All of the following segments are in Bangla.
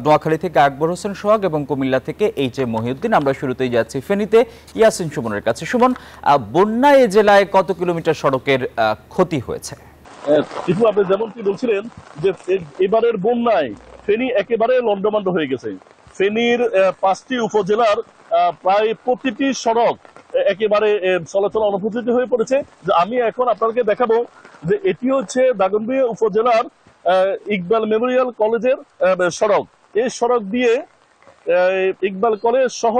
নোয়াখালী থেকে আকবর হোসেন সোহাগ এবং কুমিল্লা থেকে এইচ এ মহিউদ্দিন। আমরা শুরুতেই যাচ্ছি ফেনীতে ইয়াসিন সুমনের কাছে। সুমন, বন্যায় এ জেলায় কত কিলোমিটার সড়কের ক্ষতি হয়েছে? আপনি যেমনটি বলছিলেন যে এবারের বন্যায় ফেনী একেবারে লন্ডভন্ড হয়ে গেছে। ফেনীর 5টি উপজেলার প্রায় প্রতিটি সড়ক একেবারে চলাচল অনুপযোগী হয়ে পড়েছে। যে আমি এখন আপনাকে দেখাবো যে এটি হচ্ছে দাগনভূঞা উপজেলার ইকবাল মেমোরিয়াল কলেজের সড়ক। এই সড়ক দিয়ে ইকবাল কলেজ সহ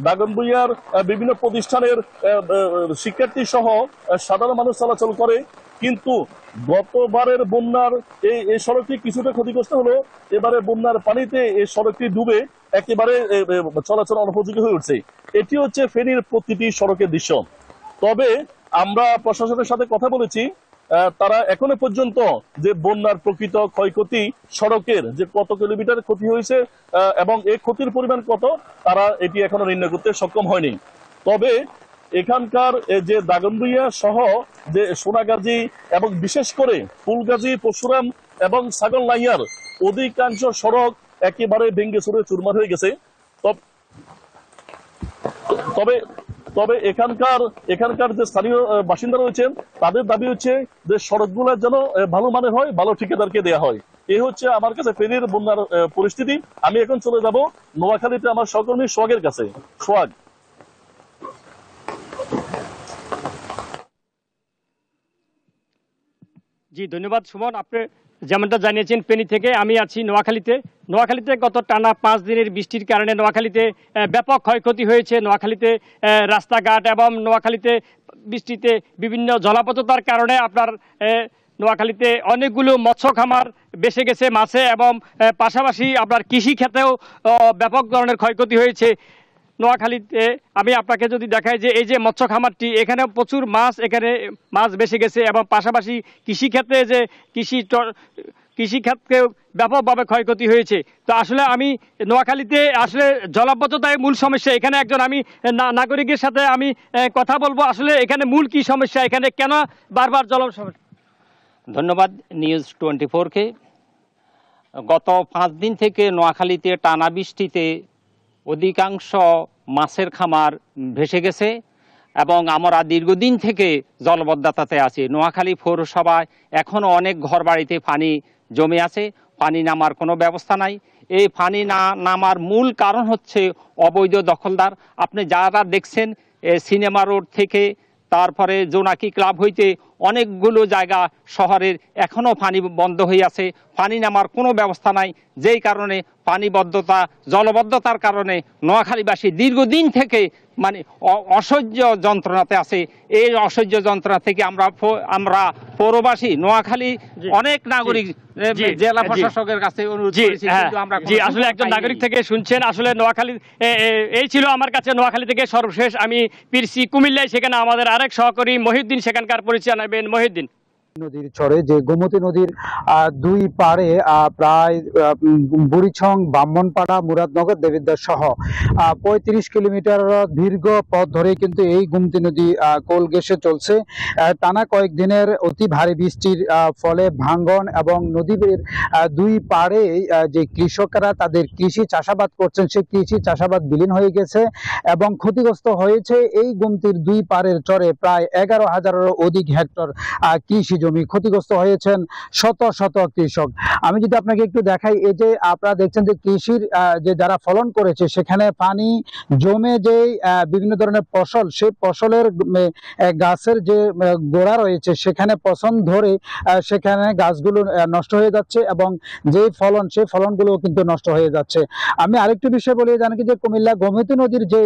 দাগনভূঞার বিভিন্ন প্রতিষ্ঠানের শিক্ষার্থী সহ সাধারণ মানুষ চলাচল করে। কিন্তু গতবারের বন্যার এই সড়কটি কিছুটা ক্ষতিগ্রস্ত হলো। এবারে বন্যার পানিতে এই সড়কটি ডুবে একেবারে চলাচল অনুপযোগী হয়ে উঠছে। এটি হচ্ছে ফেনীর প্রতিটি সড়কের দৃশ্য। তবে আমরা প্রশাসনের সাথে কথা বলেছি, তারা এখনো পর্যন্ত যে বন্যার প্রকৃত ক্ষয়ক্ষতি সড়কের যে কত কিলোমিটার ক্ষতি হয়েছে এবং এই ক্ষতির পরিমাণ কত, তারা এটি এখনো নির্ণয় করতে সক্ষম হয়নি। তবে এখানকার যে দাগনভূঞা সহ যে সোনাগাজী এবং বিশেষ করে ফুলগাজী, পরশুরাম এবং ছাগলনাইয়ার অধিকাংশ সড়ক একেবারে ভেঙে চুরে চুরমার হয়ে গেছে। তবে এখানকার যে স্থানীয় বাসিন্দা রয়েছেন তাদের দাবি হচ্ছে যে সড়কগুলো যেন ভালো মানের হয়, ভালো ঠিকাদারকে দেওয়া হয়। এই হচ্ছে আমার কাছে ফেনীর বন্যার পরিস্থিতি। আমি এখন চলে যাব নোয়াখালীতে আমার সহকর্মী সোহাগের কাছে। সোহাগ। জি, ধন্যবাদ সুমন। আপনি যেমনটা জানিয়েছেন, ফেনী থেকে আমি আছি নোয়াখালীতে গত টানা 5 দিনের বৃষ্টির কারণে নোয়াখালীতে ব্যাপক ক্ষয়ক্ষতি হয়েছে। নোয়াখালীতে রাস্তাঘাট এবং নোয়াখালীতে বৃষ্টিতে বিভিন্ন জলাবদ্ধতার কারণে আপনার নোয়াখালীতে অনেকগুলো মৎস্য খামার বেসে গেছে মাছে, এবং পাশাপাশি আপনার কৃষি ক্ষেত্রেও ব্যাপক ধরনের ক্ষয়ক্ষতি হয়েছে। নোয়াখালীতে আমি আপনাকে যদি দেখাই যে এই যে মৎস্য খামারটি, এখানে প্রচুর এখানে মাছ বেসে গেছে, এবং পাশাপাশি কৃষিক্ষেত্রে যে কৃষিক্ষেত্রেও ব্যাপকভাবে ক্ষয়ক্ষতি হয়েছে। তো আসলে আমি নোয়াখালীতে আসলে জলাবদ্ধতায় মূল সমস্যা। এখানে একজন আমি নাগরিকের সাথে আমি কথা বলবো, আসলে এখানে মূল কি সমস্যা, এখানে কেন বারবার জল সমস্যা? ধন্যবাদ নিউজ 24-কে। গত 5 দিন থেকে নোয়াখালীতে টানা বৃষ্টিতে অধিকাংশ মাছের খামার ভেসে গেছে, এবং আমরা দীর্ঘদিন থেকে জলবদ্ধতাতে আছি। নোয়াখালী পৌরসভায় এখনও অনেক ঘরবাড়িতে পানি জমে আছে, পানি নামার কোনো ব্যবস্থা নাই। এই পানি না নামার মূল কারণ হচ্ছে অবৈধ দখলদার। আপনি যারা দেখছেন সিনেমা রোড থেকে তারপরে জোনাকি ক্লাব হইতে অনেকগুলো জায়গা শহরের এখনও পানি বন্ধ হয়ে আছে, পানি নামার কোনো ব্যবস্থা নাই। যেই কারণে জলবদ্ধতার কারণে নোয়াখালীবাসী দীর্ঘদিন থেকে মানে অসহ্য যন্ত্রণাতে আছে। এই অসহ্য যন্ত্রণা থেকে আমরা পৌরবাসী নোয়াখালী অনেক নাগরিক জেলা প্রশাসকের কাছে অনুরোধ করেছি, কিন্তু আমরা আসলে একজন নাগরিক থেকে শুনছেন। আসলে নোয়াখালী এই ছিল আমার কাছে নোয়াখালী থেকে সর্বশেষ। আমি ফিরছি কুমিল্লায়, সেখানে আমাদের আরেক সহকারী মহিউদ্দিন সেখানকার পরিচয় নেবেন। মহিউদ্দিন। নদীর চরে যে গোমতী নদীর 2 পাড়ে প্রায় বুড়িছং, ব্রাহ্মণপাড়া, মুরাদনগর, দেবিদ্বার সহ 35 কিলোমিটার দীর্ঘ পথ ধরে কিন্তু এই গোমতী নদী কোল ঘেঁষে চলছে। টানা কয়েকদিনের অতি ভারী বৃষ্টির ফলে ভাঙ্গন এবং নদীর 2 পাড়ে যে কৃষকরা তাদের কৃষি চাষাবাদ করছেন, সেই কৃষি চাষাবাদ বিলীন হয়ে গেছে এবং ক্ষতিগ্রস্ত হয়েছে এই গোমতীর 2 পাড়ের চরে প্রায় 11,000-এরও অধিক হেক্টর কৃষি জমি। ক্ষতিগ্রস্ত হয়েছেন শত শত কৃষক। আমি যদি আপনাকে একটু দেখাই, এই যে আপনারা দেখছেন যে কৃষির যে যারা ফলন করেছে সেখানে পানি জমে যে বিভিন্ন ধরনের ফসল, সেই ফসলের গাছের যে গোড়া রয়েছে সেখানে পচন ধরে সেখানে গাছগুলো নষ্ট হয়ে যাচ্ছে, এবং যে ফলন সেই ফলনগুলো কিন্তু নষ্ট হয়ে যাচ্ছে। আমি আরেকটু বিষয় বলি, জানি যে কুমিল্লা গোমতী নদীর যে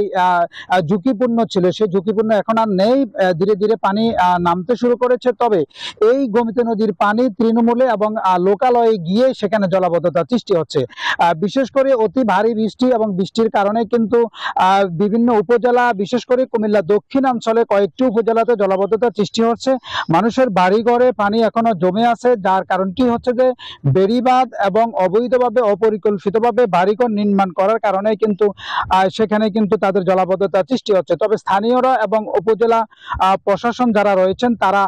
ঝুঁকিপূর্ণ ছিল সেই ঝুঁকিপূর্ণ এখন আর নেই, ধীরে ধীরে পানি নামতে শুরু করেছে। তবে এই গোমতী নদীর পানি তৃণমূলে এবং লোকালয়ে গিয়ে সেখানে জলাবদ্ধতা সৃষ্টি হচ্ছে। বিশেষ করে অতি ভারী বৃষ্টি এবং বৃষ্টির কারণে কিন্তু বিভিন্ন উপজেলা, বিশেষ করে কুমিল্লা দক্ষিণাঞ্চলে কয়েকটি উপজেলাতে জলাবদ্ধতা সৃষ্টি হচ্ছে। মানুষের বাড়িঘরে পানি এখনো জমে আছে, যার কারণটি হচ্ছে যে বেড়িবাঁধ এবং অবৈধভাবে অপরিকল্পিতভাবে বাড়িঘর নির্মাণ করার কারণে কিন্তু সেখানে কিন্তু তাদের জলাবদ্ধতা সৃষ্টি হচ্ছে। তবে স্থানীয়রা এবং উপজেলা প্রশাসন যারা রয়েছেন তারা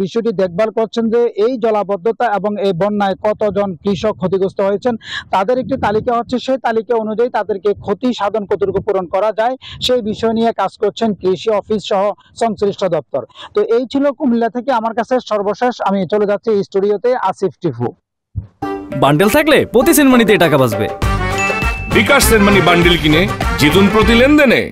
বিষয়টি দেখভাল দেখভাল করছেন যে এই জলাবদ্ধতা এবং এই বন্যায় কতজন কৃষক ক্ষতিগ্রস্ত হয়েছেন, তাদের একটি তালিকা হচ্ছে। সেই তালিকা অনুযায়ী তাদেরকে ক্ষতি সাধন কতটুকু পূরণ করা যায় সেই বিষয় নিয়ে কাজ করছেন কৃষি অফিস সহ সংশ্লিষ্ট দপ্তর। তো এই ছিল কুমিল্লা থেকে আমার কাছে সর্বশেষ। আমি চলে যাচ্ছি স্টুডিওতে আসিফ টিফু। বান্ডেল থাকলে প্রতি সেনমানিতে টাকা বাঁচবে। বিকাশ সেনমানি বান্ডেল কিনে জিতুন প্রতি লেনদেনে।